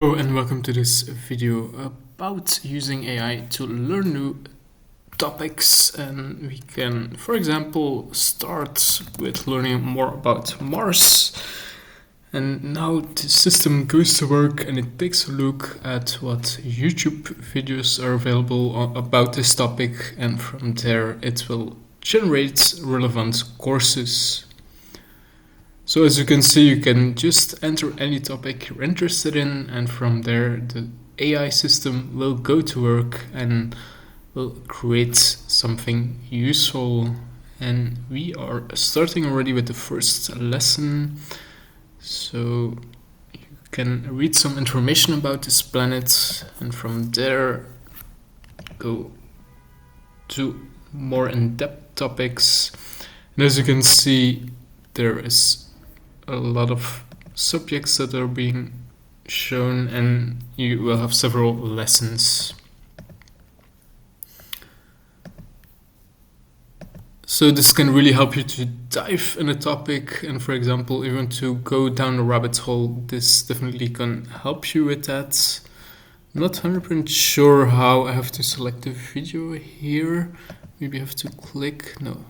Hello and welcome to this video about using AI to learn new topics. And we can, for example, start with learning more about Mars. And now the system goes to work and it takes a look at what YouTube videos are available about this topic, and from there it will generate relevant courses. So as you can see, you can just enter any topic you're interested in, and from there the AI system will go to work and will create something useful. And we are starting already with the first lesson. So you can read some information about this planet, and from there go to more in-depth topics. And as you can see, there is a lot of subjects that are being shown, and you will have several lessons. So this can really help you to dive in a topic, and for example, even to go down a rabbit hole. This definitely can help you with that. I'm not 100% sure how I have to select the video here. Maybe I have to click. No,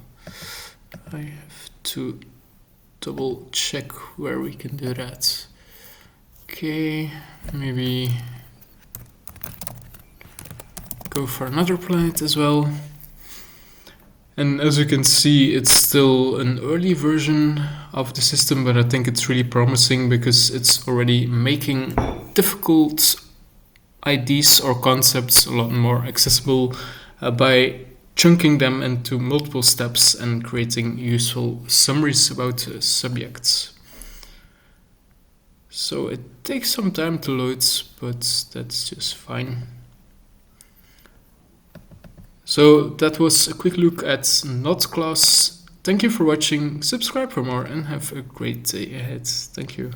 I have to double check where we can do that. Okay, maybe go for another planet as well. And as you can see, it's still an early version of the system, but I think it's really promising because it's already making difficult ideas or concepts a lot more accessible by chunking them into multiple steps and creating useful summaries about subjects. So it takes some time to load, but that's just fine. So that was a quick look at Not class. Thank you for watching, subscribe for more, and have a great day ahead. Thank you.